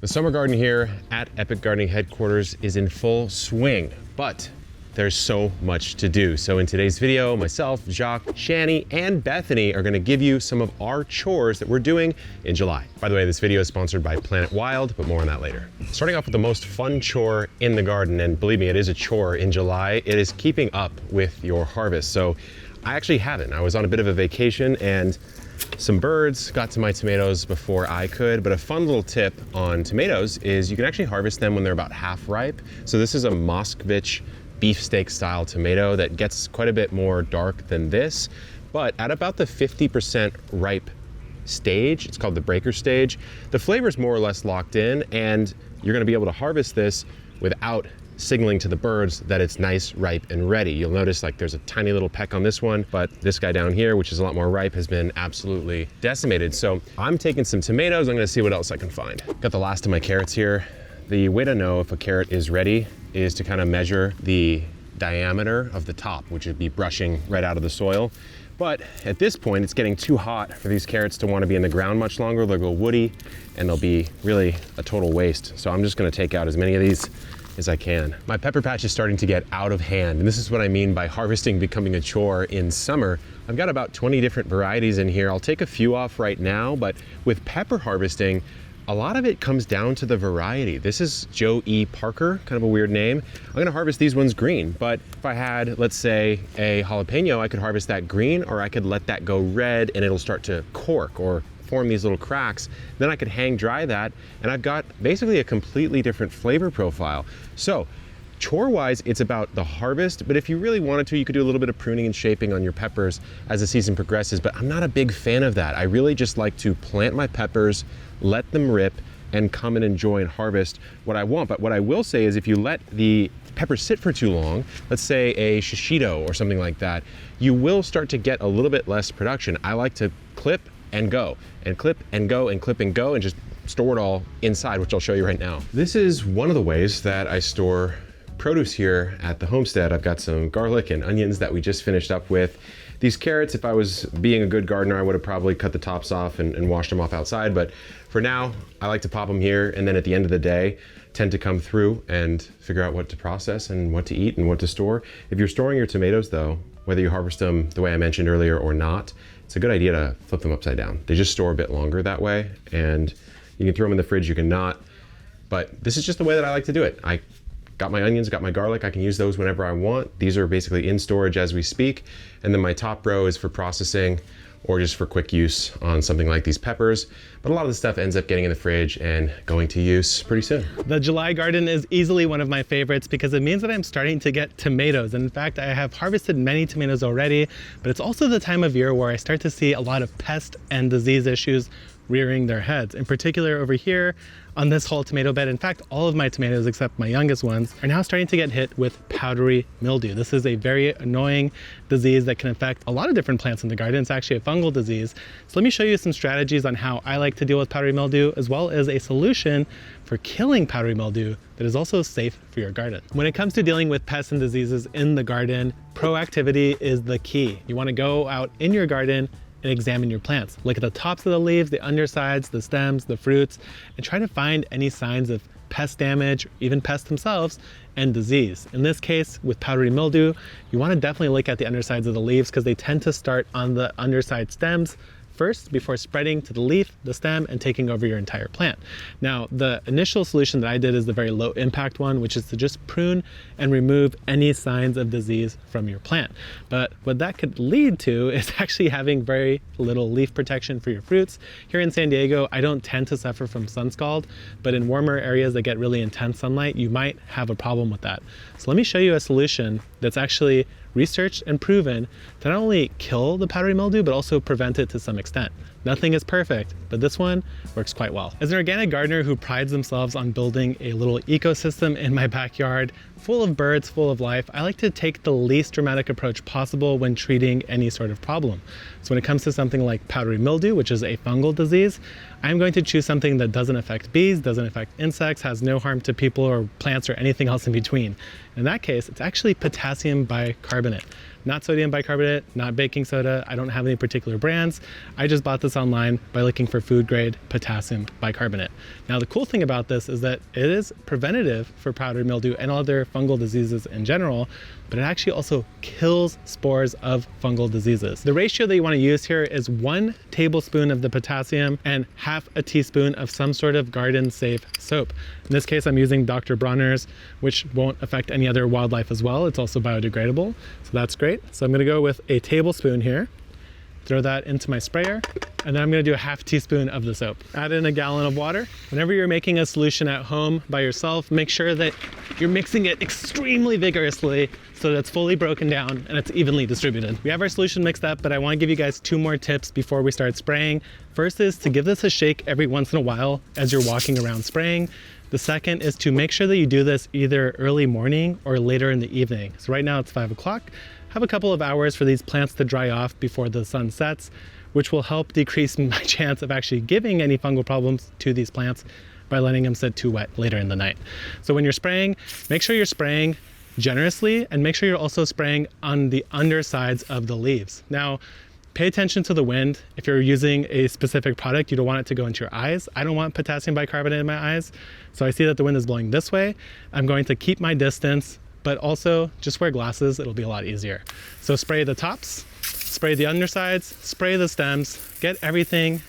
The summer garden here at Epic Gardening headquarters is in full swing, but there's so much to do. So in today's video, myself, Jacques, Shani, and Bethany are gonna give you some of our chores that we're doing in July. By the way, this video is sponsored by Planet Wild, but more on that later. Starting off with the most fun chore in the garden, and believe me, it is a chore in July, it is keeping up with your harvest. So I actually haven't. I was on a bit of a vacation and some birds got to my tomatoes before I could, but a fun little tip on tomatoes is you can actually harvest them when they're about half ripe. So this is a Moskvich beefsteak style tomato that gets quite a bit more dark than this, but at about the 50% ripe stage, it's called the breaker stage, the flavor is more or less locked in, and you're gonna be able to harvest this without signaling to the birds that it's nice, ripe, and ready. You'll notice like there's a tiny little peck on this one, but this guy down here, which is a lot more ripe, has been absolutely decimated. So I'm taking some tomatoes. I'm gonna see what else I can find. Got the last of my carrots here. The way to know if a carrot is ready is to kind of measure the diameter of the top, which would be brushing right out of the soil. But at this point, it's getting too hot for these carrots to want to be in the ground much longer. They'll go woody and they'll be really a total waste. So I'm just gonna take out as many of these as I can. My pepper patch is starting to get out of hand, and this is what I mean by harvesting becoming a chore in summer. I've got about 20 different varieties in here. I'll take a few off right now, but with pepper harvesting, a lot of it comes down to the variety. This is Joe E. Parker, kind of a weird name. I'm gonna harvest these ones green, but if I had, let's say, a jalapeno, I could harvest that green, or I could let that go red and it'll start to cork or form these little cracks. Then I could hang dry that, and I've got basically a completely different flavor profile. So chore-wise, it's about the harvest, but if you really wanted to, you could do a little bit of pruning and shaping on your peppers as the season progresses, but I'm not a big fan of that. I really just like to plant my peppers, let them rip, and come and enjoy and harvest what I want. But what I will say is if you let the peppers sit for too long, let's say a shishito or something like that, you will start to get a little bit less production. I like to clip and go, and clip and go, and clip and go, and just store it all inside, which I'll show you right now. This is one of the ways that I store produce here at the homestead. I've got some garlic and onions that we just finished up with. These carrots, if I was being a good gardener, I would have probably cut the tops off and washed them off outside, but for now, I like to pop them here, and then at the end of the day, tend to come through and figure out what to process and what to eat and what to store. If you're storing your tomatoes though, whether you harvest them the way I mentioned earlier or not, it's a good idea to flip them upside down. They just store a bit longer that way, and you can throw them in the fridge, you can not, but this is just the way that I like to do it. I got my onions, got my garlic, I can use those whenever I want. These are basically in storage as we speak, and then my top row is for processing or just for quick use on something like these peppers. But a lot of the stuff ends up getting in the fridge and going to use pretty soon. The July garden is easily one of my favorites because it means that I'm starting to get tomatoes. And in fact, I have harvested many tomatoes already, but it's also the time of year where I start to see a lot of pest and disease issues rearing their heads. In particular over here on this whole tomato bed, in fact, all of my tomatoes except my youngest ones are now starting to get hit with powdery mildew. This is a very annoying disease that can affect a lot of different plants in the garden. It's actually a fungal disease. So let me show you some strategies on how I like to deal with powdery mildew, as well as a solution for killing powdery mildew that is also safe for your garden. When it comes to dealing with pests and diseases in the garden, proactivity is the key. You want to go out in your garden and examine your plants. Look at the tops of the leaves, the undersides, the stems, the fruits, and try to find any signs of pest damage, or even pests themselves, and disease. In this case, with powdery mildew, you want to definitely look at the undersides of the leaves because they tend to start on the underside stems first before spreading to the leaf, the stem, and taking over your entire plant. Now, the initial solution that I did is the very low impact one, which is to just prune and remove any signs of disease from your plant. But what that could lead to is actually having very little leaf protection for your fruits. Here in San Diego, I don't tend to suffer from sun scald, but in warmer areas that get really intense sunlight, you might have a problem with that. So let me show you a solution that's actually researched and proven to not only kill the powdery mildew, but also prevent it to some extent. Nothing is perfect, but this one works quite well. As an organic gardener who prides themselves on building a little ecosystem in my backyard, full of birds, full of life, I like to take the least dramatic approach possible when treating any sort of problem. So when it comes to something like powdery mildew, which is a fungal disease, I'm going to choose something that doesn't affect bees, doesn't affect insects, has no harm to people or plants or anything else in between. In that case, it's actually potassium bicarbonate. not sodium bicarbonate, not baking soda. I don't have any particular brands. I just bought this online by looking for food grade potassium bicarbonate. Now, the cool thing about this is that it is preventative for powdery mildew and other fungal diseases in general, but it actually also kills spores of fungal diseases. The ratio that you want to use here is 1 tablespoon of the potassium and half a teaspoon of some sort of garden safe soap. In this case, I'm using Dr. Bronner's, which won't affect any other wildlife as well. It's also biodegradable, so that's great. So I'm gonna go with a tablespoon here, throw that into my sprayer, and then I'm gonna do a half teaspoon of the soap. Add in a gallon of water. Whenever you're making a solution at home by yourself, make sure that you're mixing it extremely vigorously so that it's fully broken down and it's evenly distributed. We have our solution mixed up, but I wanna give you guys 2 more tips before we start spraying. First is to give this a shake every once in a while as you're walking around spraying. The second is to make sure that you do this either early morning or later in the evening. So right now it's 5 o'clock. Have a couple of hours for these plants to dry off before the sun sets, which will help decrease my chance of actually giving any fungal problems to these plants by letting them sit too wet later in the night. So when you're spraying, make sure you're spraying generously and make sure you're also spraying on the undersides of the leaves. Now, pay attention to the wind. If you're using a specific product, you don't want it to go into your eyes. I don't want potassium bicarbonate in my eyes. So I see that the wind is blowing this way. I'm going to keep my distance, but also just wear glasses. It'll be a lot easier. So spray the tops, spray the undersides, spray the stems, get everything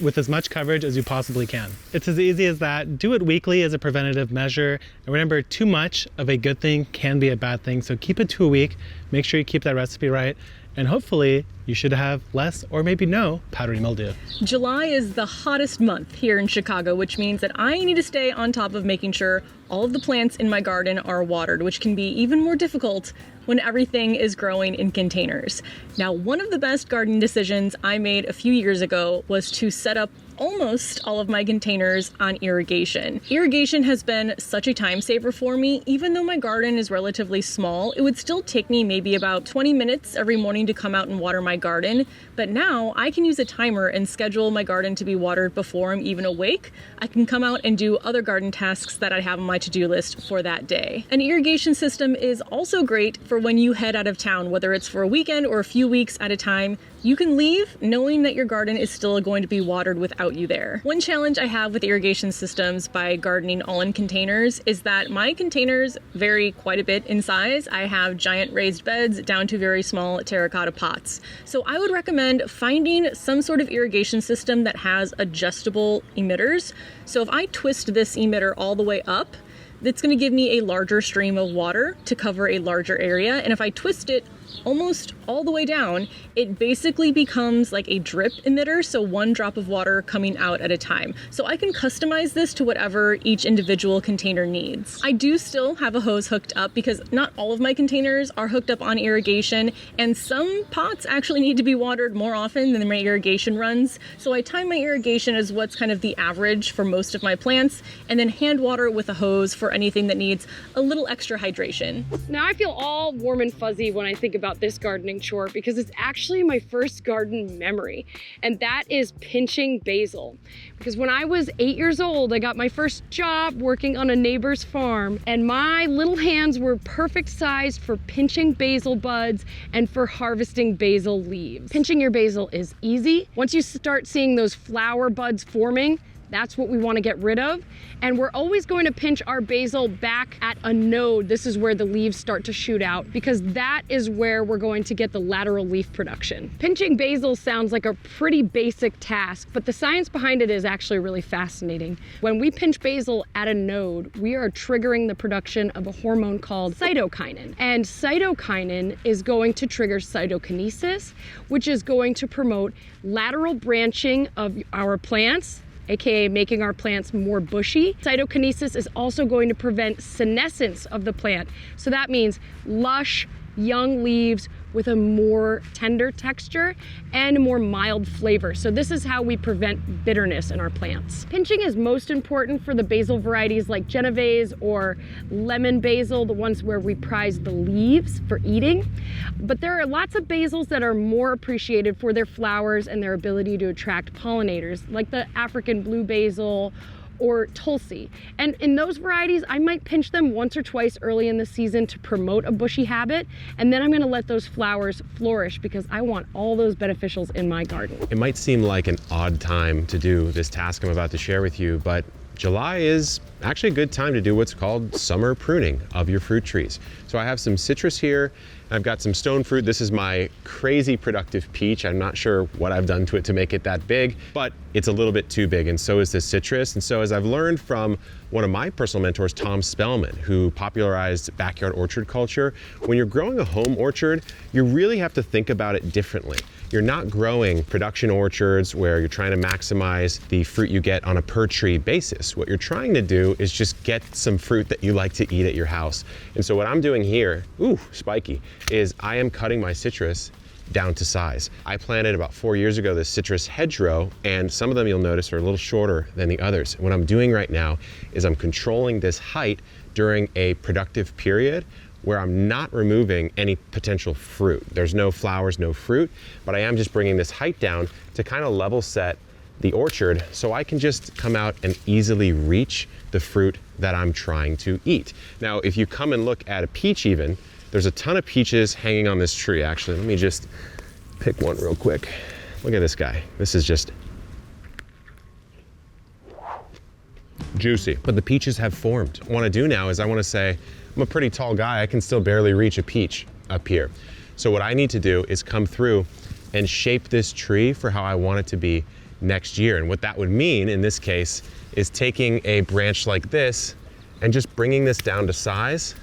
with as much coverage as you possibly can. It's as easy as that. Do it weekly as a preventative measure. And remember, too much of a good thing can be a bad thing. So keep it to a week. Make sure you keep that recipe right. And hopefully you should have less or maybe no powdery mildew. July is the hottest month here in Chicago, which means that I need to stay on top of making sure all of the plants in my garden are watered, which can be even more difficult when everything is growing in containers. Now, one of the best gardening decisions I made a few years ago was to set up almost all of my containers on irrigation. Irrigation has been such a time saver for me. Even though my garden is relatively small, it would still take me maybe about 20 minutes every morning to come out and water my garden. But now I can use a timer and schedule my garden to be watered before I'm even awake. I can come out and do other garden tasks that I have on my to-do list for that day. An irrigation system is also great for when you head out of town, whether it's for a weekend or a few weeks at a time. You can leave knowing that your garden is still going to be watered without you there. One challenge I have with irrigation systems by gardening all in containers is that my containers vary quite a bit in size. I have giant raised beds down to very small terracotta pots. So I would recommend finding some sort of irrigation system that has adjustable emitters. So if I twist this emitter all the way up, it's going to give me a larger stream of water to cover a larger area. And if I twist it almost all the way down, it basically becomes like a drip emitter, so 1 drop of water coming out at a time. So I can customize this to whatever each individual container needs. I do still have a hose hooked up because not all of my containers are hooked up on irrigation, and some pots actually need to be watered more often than my irrigation runs. So I time my irrigation as what's kind of the average for most of my plants, and then hand water with a hose for anything that needs a little extra hydration. Now I feel all warm and fuzzy when I think about this gardening chore because it's actually my first garden memory, and that is pinching basil. Because when I was 8 years old, I got my first job working on a neighbor's farm, and my little hands were perfect sized for pinching basil buds and for harvesting basil leaves. Pinching your basil is easy. Once you start seeing those flower buds forming, that's what we want to get rid of. And we're always going to pinch our basil back at a node. This is where the leaves start to shoot out, because that is where we're going to get the lateral leaf production. Pinching basil sounds like a pretty basic task, but the science behind it is actually really fascinating. When we pinch basil at a node, we are triggering the production of a hormone called cytokinin. And cytokinin is going to trigger cytokinesis, which is going to promote lateral branching of our plants, aka making our plants more bushy. Cytokinesis is also going to prevent senescence of the plant. So that means lush, young leaves with a more tender texture and a more mild flavor. So this is how we prevent bitterness in our plants. Pinching is most important for the basil varieties like Genovese or lemon basil, the ones where we prize the leaves for eating. But there are lots of basils that are more appreciated for their flowers and their ability to attract pollinators, like the African blue basil or Tulsi. And in those varieties, I might pinch them once or twice early in the season to promote a bushy habit, and then I'm gonna let those flowers flourish because I want all those beneficials in my garden. It might seem like an odd time to do this task I'm about to share with you, but July is actually a good time to do what's called summer pruning of your fruit trees. So I have some citrus here. I've got some stone fruit. This is my crazy productive peach. I'm not sure what I've done to it to make it that big, but it's a little bit too big, and so is this citrus. And so as I've learned from one of my personal mentors, Tom Spellman, who popularized backyard orchard culture, when you're growing a home orchard, you really have to think about it differently. You're not growing production orchards where you're trying to maximize the fruit you get on a per tree basis. What you're trying to do is just get some fruit that you like to eat at your house. And so what I'm doing here, ooh, spiky, is I am cutting my citrus down to size. I planted about 4 years ago this citrus hedgerow, and some of them you'll notice are a little shorter than the others. What I'm doing right now is I'm controlling this height during a productive period where I'm not removing any potential fruit. There's no flowers, no fruit, but I am just bringing this height down to kind of level set the orchard so I can just come out and easily reach the fruit that I'm trying to eat. Now, if you come and look at a peach even, there's a ton of peaches hanging on this tree. Actually, let me just pick one real quick. Look at this guy. This is just juicy, but the peaches have formed. What I want to do now is I want to say, I'm a pretty tall guy. I can still barely reach a peach up here. So what I need to do is come through and shape this tree for how I want it to be next year. And what that would mean in this case is taking a branch like this and just bringing this down to size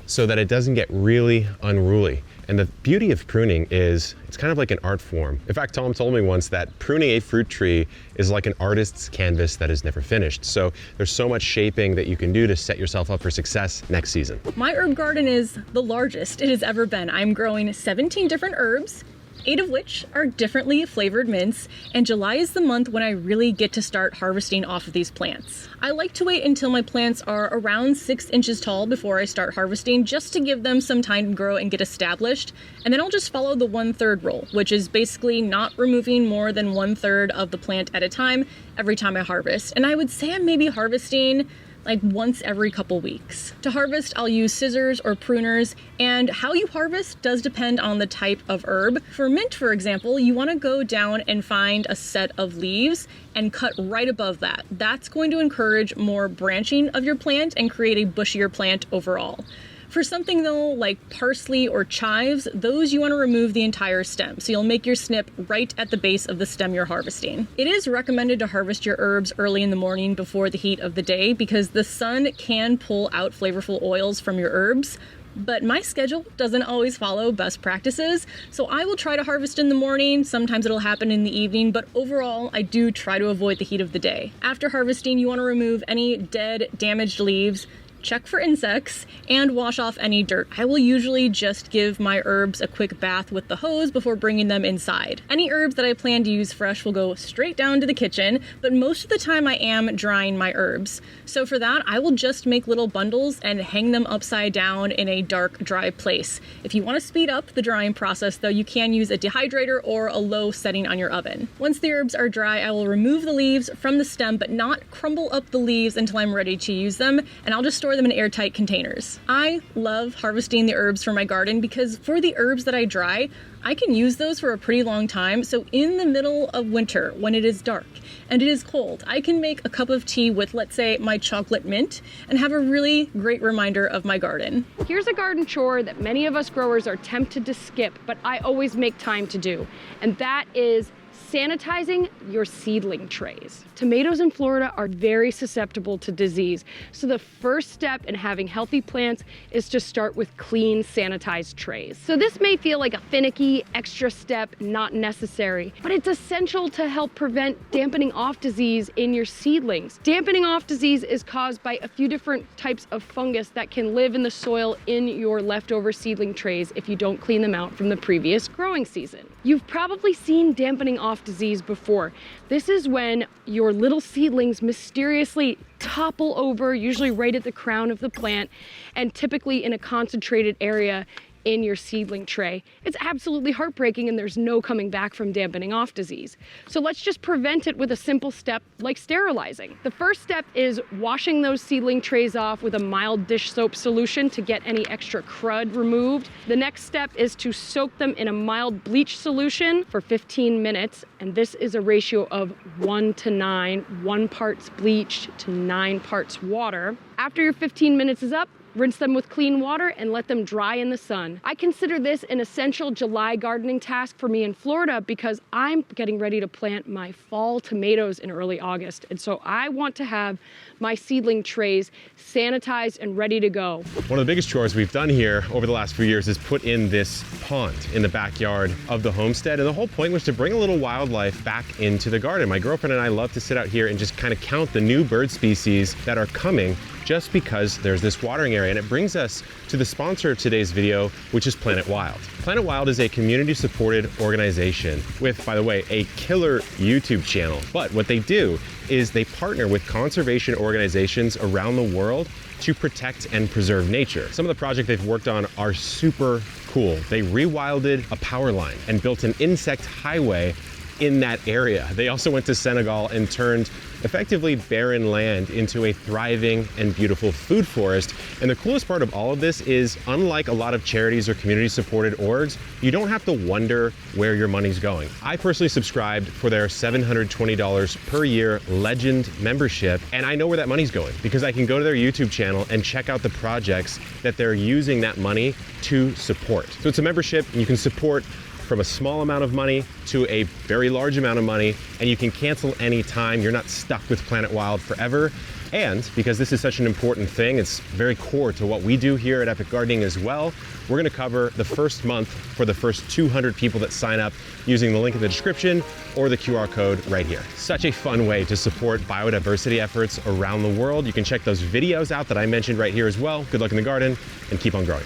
so that it doesn't get really unruly. And the beauty of pruning is it's kind of like an art form. In fact, Tom told me once that pruning a fruit tree is like an artist's canvas that is never finished. So there's so much shaping that you can do to set yourself up for success next season. My herb garden is the largest it has ever been. I'm growing 17 different herbs, 8 of which are differently flavored mints, and July is the month when I really get to start harvesting off of these plants. I like to wait until my plants are around 6 inches tall before I start harvesting, just to give them some time to grow and get established, and then I'll just follow the 1/3 rule, which is basically not removing more than 1/3 of the plant at a time every time I harvest. And I would say I'm maybe harvesting like once every couple weeks. To harvest, I'll use scissors or pruners, and how you harvest does depend on the type of herb. For mint, for example, you want to go down and find a set of leaves and cut right above that. That's going to encourage more branching of your plant and create a bushier plant overall. For something though, like parsley or chives, those you want to remove the entire stem, so you'll make your snip right at the base of the stem you're harvesting. It is recommended to harvest your herbs early in the morning before the heat of the day because the sun can pull out flavorful oils from your herbs, but my schedule doesn't always follow best practices, so I will try to harvest in the morning. Sometimes it'll happen in the evening, but overall, I do try to avoid the heat of the day. After harvesting, you want to remove any dead, damaged leaves, check for insects, and wash off any dirt. I will usually just give my herbs a quick bath with the hose before bringing them inside. Any herbs that I plan to use fresh will go straight down to the kitchen, but most of the time I am drying my herbs. So for that, I will just make little bundles and hang them upside down in a dark, dry place. If you want to speed up the drying process though, you can use a dehydrator or a low setting on your oven. Once the herbs are dry, I will remove the leaves from the stem, but not crumble up the leaves until I'm ready to use them, and I'll just store them in airtight containers. I love harvesting the herbs from my garden because for the herbs that I dry, I can use those for a pretty long time. So in the middle of winter, when it is dark and it is cold, I can make a cup of tea with, let's say, my chocolate mint and have a really great reminder of my garden. Here's a garden chore that many of us growers are tempted to skip, but I always make time to do, and that is sanitizing your seedling trays. Tomatoes in Florida are very susceptible to disease, so the first step in having healthy plants is to start with clean, sanitized trays. So this may feel like a finicky, extra step, not necessary, but it's essential to help prevent dampening off disease in your seedlings. Dampening off disease is caused by a few different types of fungus that can live in the soil in your leftover seedling trays if you don't clean them out from the previous growing season. You've probably seen dampening off disease before. This is when your little seedlings mysteriously topple over, usually right at the crown of the plant, and typically in a concentrated area. in your seedling tray. It's absolutely heartbreaking and there's no coming back from dampening off disease. So let's just prevent it with a simple step like sterilizing. The first step is washing those seedling trays off with a mild dish soap solution to get any extra crud removed. The next step is to soak them in a mild bleach solution for 15 minutes, and this is a ratio of 1 to 9, 1 parts bleach to 9 parts water. After your 15 minutes is up, rinse them with clean water and let them dry in the sun. I consider this an essential July gardening task for me in Florida because I'm getting ready to plant my fall tomatoes in early August. And so I want to have my seedling trays sanitized and ready to go. One of the biggest chores we've done here over the last few years is put in this pond in the backyard of the homestead. And the whole point was to bring a little wildlife back into the garden. My girlfriend and I love to sit out here and just kind of count the new bird species that are coming just because there's this watering area. And it brings us to the sponsor of today's video, which is Planet Wild. Planet Wild is a community-supported organization with, by the way, a killer YouTube channel. But what they do is they partner with conservation organizations around the world to protect and preserve nature. Some of the projects they've worked on are super cool. They rewilded a power line and built an insect highway in that area. They also went to Senegal and turned effectively barren land into a thriving and beautiful food forest. And the coolest part of all of this is, unlike a lot of charities or community-supported orgs, you don't have to wonder where your money's going. I personally subscribed for their $720 per year Legend membership, and I know where that money's going because I can go to their YouTube channel and check out the projects that they're using that money to support. So it's a membership, and you can support from a small amount of money to a very large amount of money, and you can cancel any time. You're not stuck with Planet Wild forever. And because this is such an important thing, it's very core to what we do here at Epic Gardening as well, we're gonna cover the first month for the first 200 people that sign up using the link in the description or the QR code right here. Such a fun way to support biodiversity efforts around the world. You can check those videos out that I mentioned right here as well. Good luck in the garden and keep on growing.